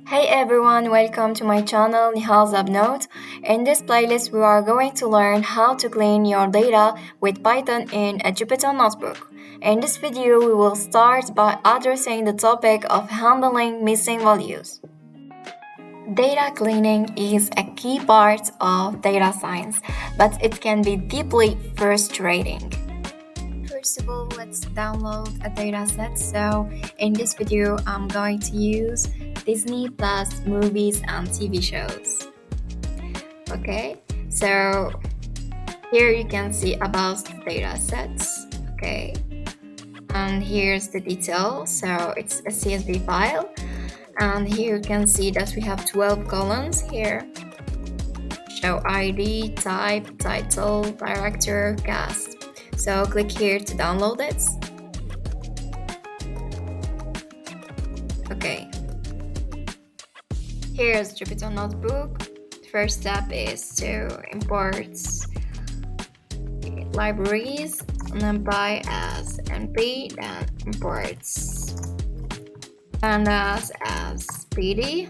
Hey everyone, welcome to my channel Nihal's Upnote. In this playlist, we are going to learn how to clean your data with Python in a Jupyter Notebook. In this video, we will start by addressing the topic of handling missing values. Data cleaning is a key part of data science, but it can be deeply frustrating. First of all, let's download a dataset. So in this video, I'm going to use Disney Plus movies and TV shows. Okay, so here you can see about the datasets. Okay, and here's the detail. So it's a CSV file, and here you can see that we have 12 columns here. Show ID, type, title, director, cast. So click here to download it. Okay. Here's Jupyter Notebook. First step is to import libraries, numpy as np, then imports pandas as pd,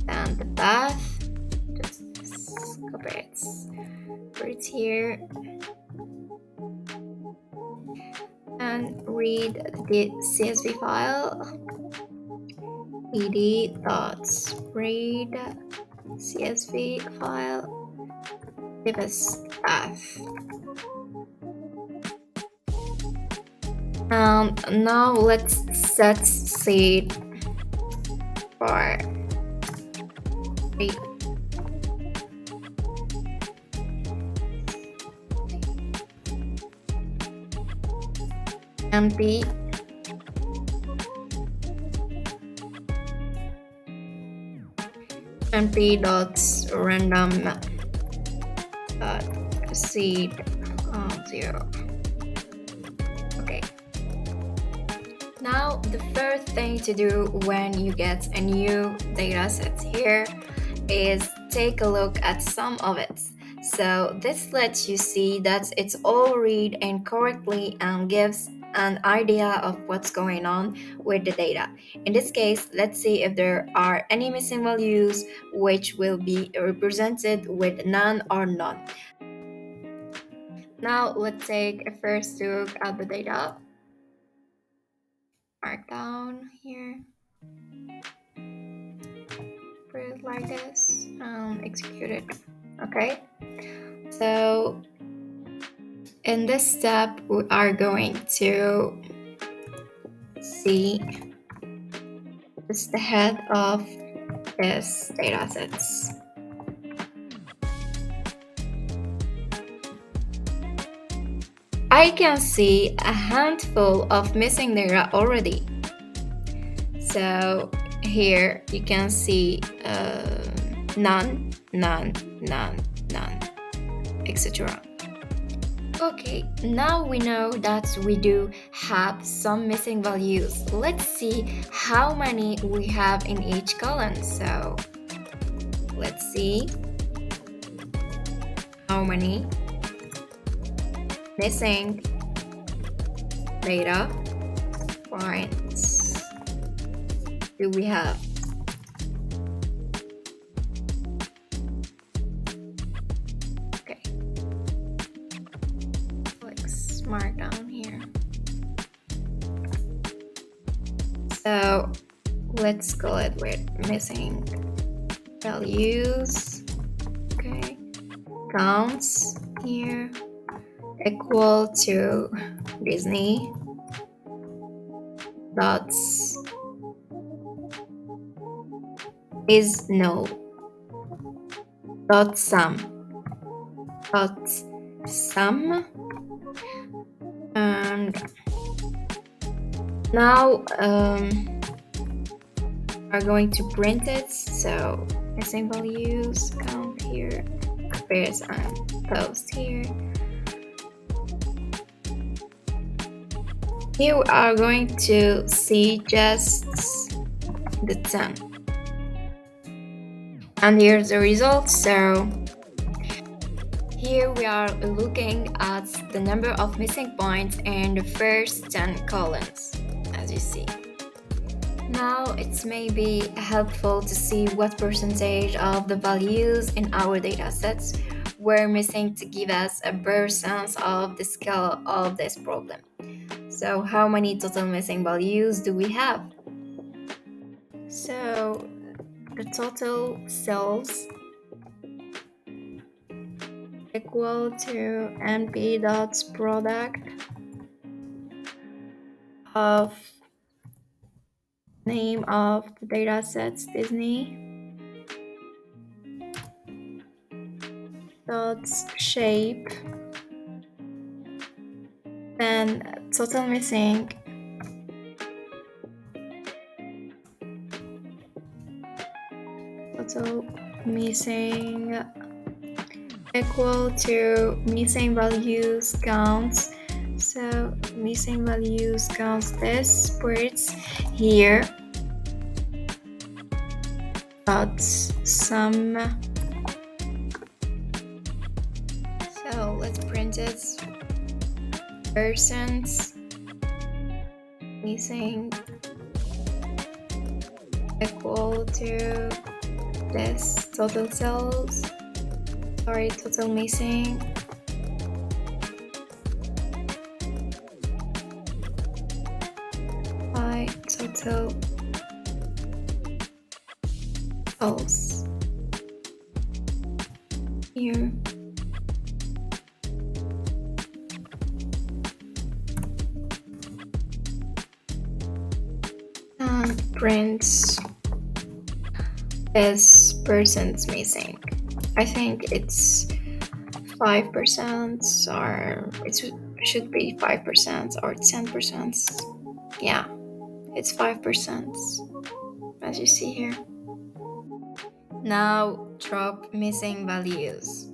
then the path, just copy it, put it here, and read the CSV file. pd.read CSV file, give us path. And now let's set seed for 3. np np.random seed 0. Okay. Now the first thing to do when you get a new dataset here is take a look at some of it. So this lets you see that it's all read incorrectly and gives an idea of what's going on with the data. In this case, let's see if there are any missing values which will be represented with none or none. Now let's take a first look at the data. Mark down here. Put it like this and execute it. Okay. So in this step, we are going to see just the head of this datasets. I can see a handful of missing data already. So here you can see none, etc. Okay, now we know that we do have some missing values. Let's see how many we have in each column. So let's see how many missing data points do we have. Okay, let's mark down here. So let's call it with missing values. Okay, counts here equal to Disney dots is null dot sum and now we're going to print it. So missing values count here, compares and post here. Here we are going to see just the 10. And here's the result. So here we are looking at the number of missing points in the first 10 columns, as you see. Now it's maybe helpful to see what percentage of the values in our datasets were missing to give us a better sense of the scale of this problem. So how many total missing values do we have? So the total cells equal to np dot product of name of the datasets Disney dot shape, then total missing equal to missing values counts. So missing values counts this spreads here dot sum. So let's print it. Percent missing equal to this total cells. Total missing by total cells here. And prints this person's missing. I think it's 5% or it should be 5% or 10%. Yeah, it's 5% as you see here. Now drop missing values.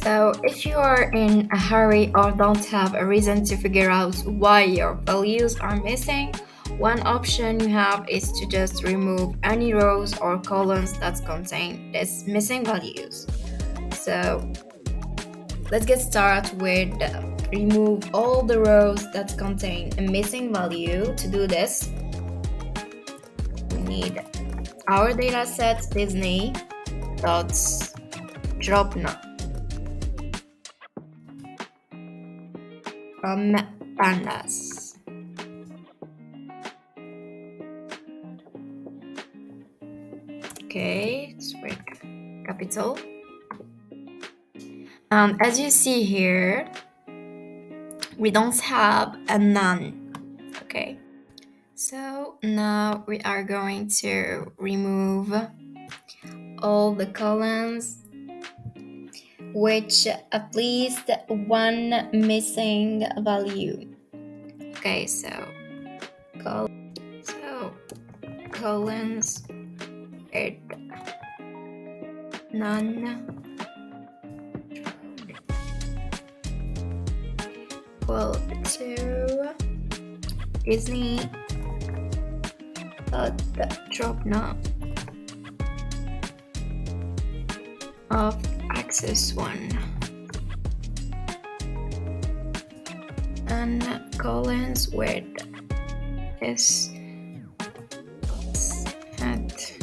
So if you are in a hurry or don't have a reason to figure out why your values are missing, one option you have is to just remove any rows or columns that contain these missing values. So let's get started with remove all the rows that contain a missing value. To do this, we need our dataset Disney dot drop from Pandas. Okay, it's with capital. As you see here, we don't have a none. Okay, so now we are going to remove all the columns which at least one missing value. Okay, so columns with none equal to Disney drop now of axis 1 and columns with is at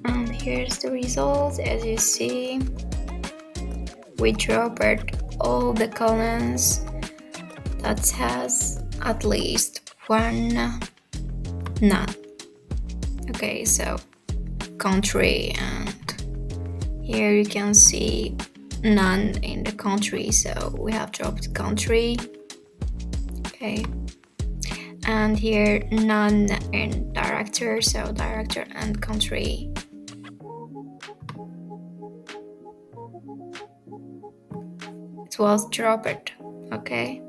and here's the result. As you see, we dropped all the columns that has at least one none. Okay, so country, and here you can see none in the country, so we have dropped country. Okay, and here none in director, so director and country. It was dropped. Okay,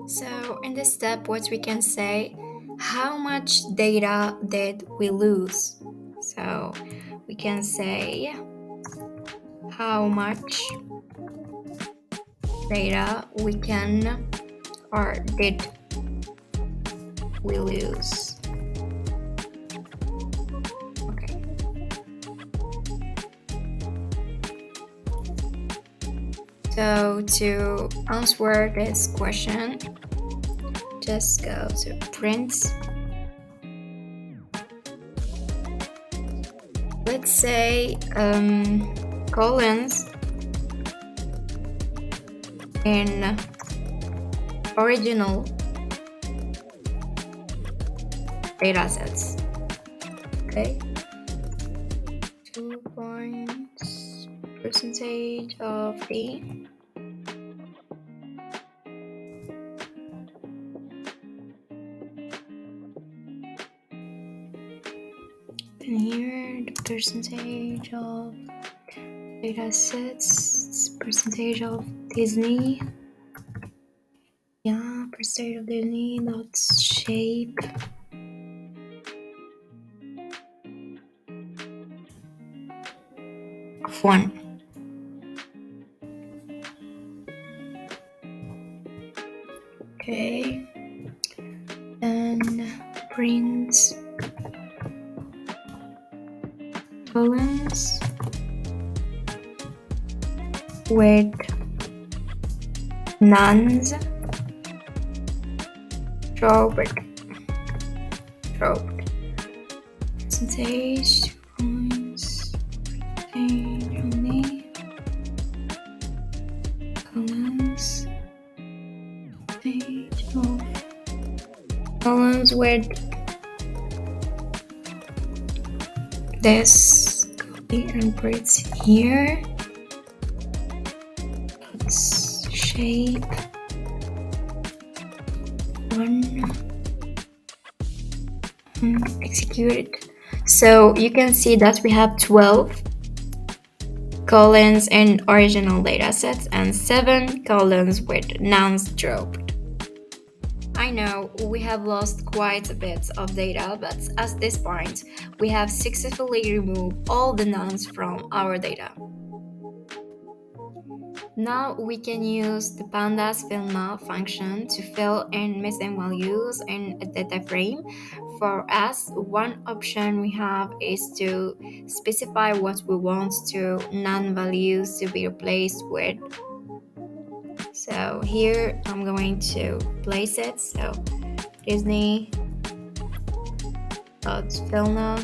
so in this step what we can say, how much data did we lose? So we can say how much data we can or did we lose? Okay. So to answer this question, just go to print. Let's say colons in original datasets. Okay. 2 points percentage of the and here the percentage of datasets, percentage of Disney. Yeah, percentage of Disney, that's shape. Of 1. Okay. And brings columns with nuns dropped percentage points only columns page of columns with this copy and paste here. Let's shape 1 and execute it. So you can see that we have 12 columns in original datasets and 7 columns with nouns dropped. I know we have lost quite a bit of data, but at this point, we have successfully removed all the nouns from our data. Now we can use the Pandas fill now function to fill in missing values in a data frame. For us, one option we have is to specify what we want to non-values to be replaced with. So here I'm going to place it. So Disney fill now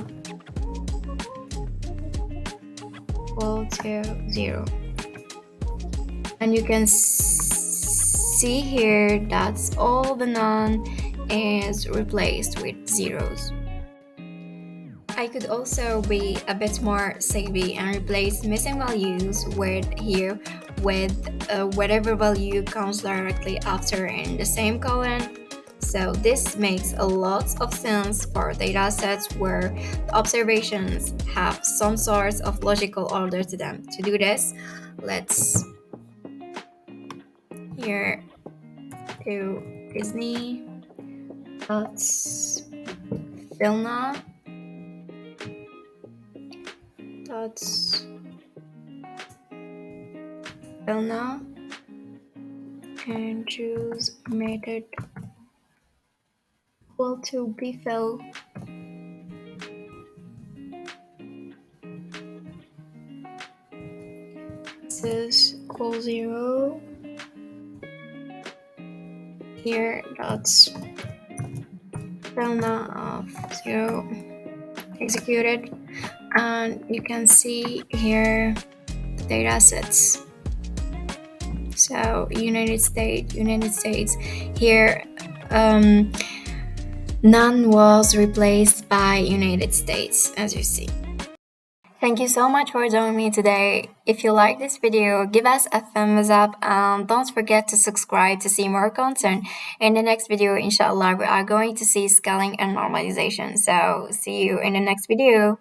equal to 0. And you can see here that all the none is replaced with zeros. I could also be a bit more savvy and replace missing values with whatever value comes directly after in the same column. So this makes a lot of sense for data sets where the observations have some sort of logical order to them. To do this, let's here to Disney fill now fill now and choose method equal to be fill. This is equal 0. Here that's fill now of 0 executed, and you can see here data sets. So United States here none was replaced by United States, as you see. Thank you so much for joining me today. If you like this video, give us a thumbs up and don't forget to subscribe to see more content. In the next video, inshallah, we are going to see scaling and normalization. So see you in the next video.